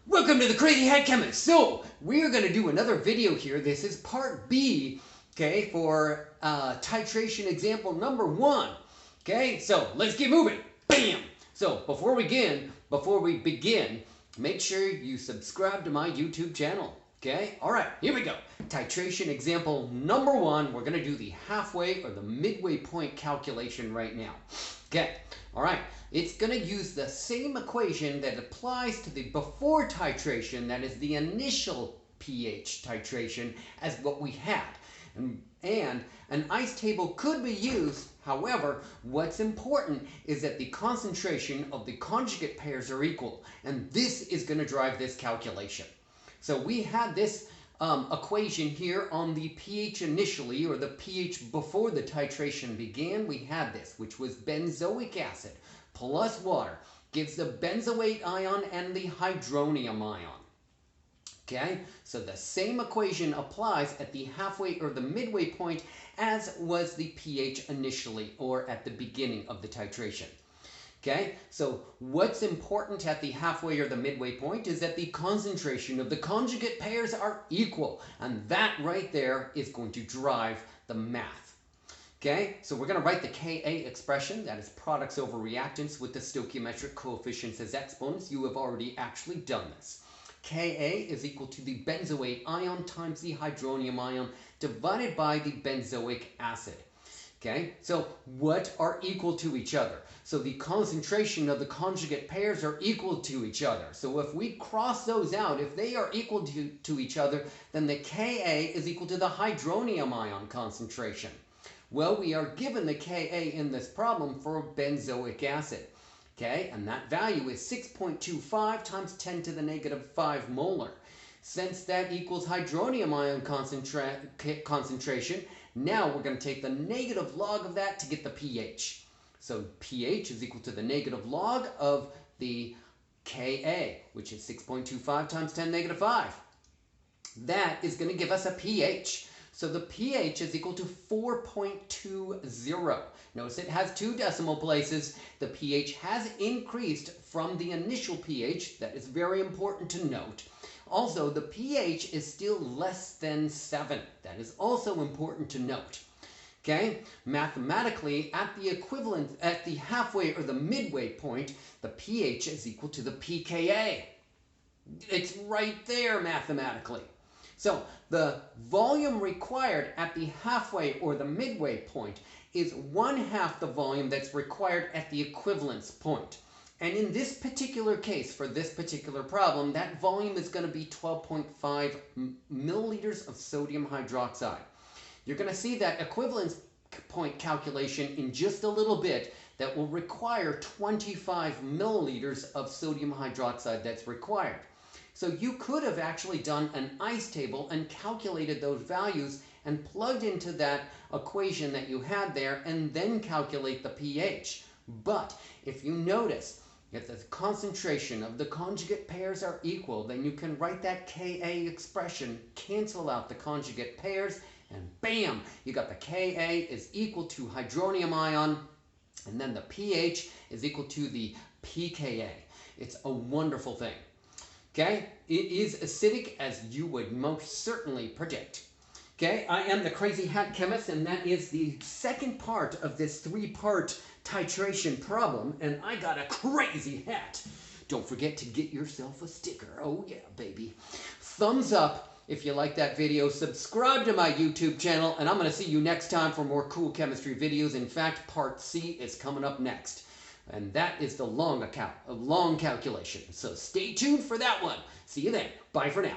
Welcome to the Crazy Hat Chemist. So we're going to do another video here. This is part B, okay, for titration example number 1. Okay, so let's get moving. Bam! So before we begin, make sure you subscribe to my YouTube channel. Okay, all right, here we go. Titration example number 1. We're going to do the halfway or the midway point calculation right now. Okay, all right. It's going to use the same equation that applies to the before titration, that is the initial pH titration, as what we had. And an ice table could be used. However, what's important is that the concentration of the conjugate pairs are equal. And this is going to drive this calculation. So we had this equation here on the pH initially, or the pH before the titration began. We had this, which was benzoic acid plus water gives the benzoate ion and the hydronium ion. Okay, so the same equation applies at the halfway or the midway point as was the pH initially, or at the beginning of the titration. Okay, so what's important at the halfway or the midway point is that the concentration of the conjugate pairs are equal, and that right there is going to drive the math. Okay, so we're going to write the Ka expression, that is products over reactants with the stoichiometric coefficients as exponents. You have already actually done this. Ka is equal to the benzoate ion times the hydronium ion divided by the benzoic acid. Okay, so what are equal to each other? So the concentration of the conjugate pairs are equal to each other. So if we cross those out, if they are equal to each other, then the Ka is equal to the hydronium ion concentration. Well, we are given the Ka in this problem for benzoic acid. Okay, and that value is 6.25 times 10 to the negative 5 molar. Since that equals hydronium ion concentration, now we're going to take the negative log of that to get the pH. So pH is equal to the negative log of the Ka, which is 6.25 times 10 to the negative 5. That is going to give us a pH. So the pH is equal to 4.20. Notice it has 2 decimal places. The pH has increased from the initial pH. That is very important to note. Also, the pH is still less than 7. That is also important to note. Okay, mathematically, at the halfway or the midway point, the pH is equal to the pKa. It's right there mathematically. So the volume required at the halfway or the midway point is 1/2 the volume that's required at the equivalence point. And in this particular case, for this particular problem, that volume is going to be 12.5 milliliters of sodium hydroxide. You're going to see that equivalence point calculation in just a little bit that will require 25 milliliters of sodium hydroxide that's required. So you could have actually done an ice table and calculated those values and plugged into that equation that you had there and then calculate the pH. But if you notice, if the concentration of the conjugate pairs are equal, then you can write that Ka expression, cancel out the conjugate pairs, and bam, you got the Ka is equal to hydronium ion, and then the pH is equal to the pKa. It's a wonderful thing. Okay, it is acidic as you would most certainly predict. Okay, I am the Crazy Hat Chemist, and that is the second part of this 3-part titration problem, and I got a crazy hat. Don't forget to get yourself a sticker. Oh yeah, baby. Thumbs up if you like that video. Subscribe to my YouTube channel, and I'm going to see you next time for more cool chemistry videos. In fact, part C is coming up next. And that is the long calculation. So stay tuned for that one. See you then. Bye for now.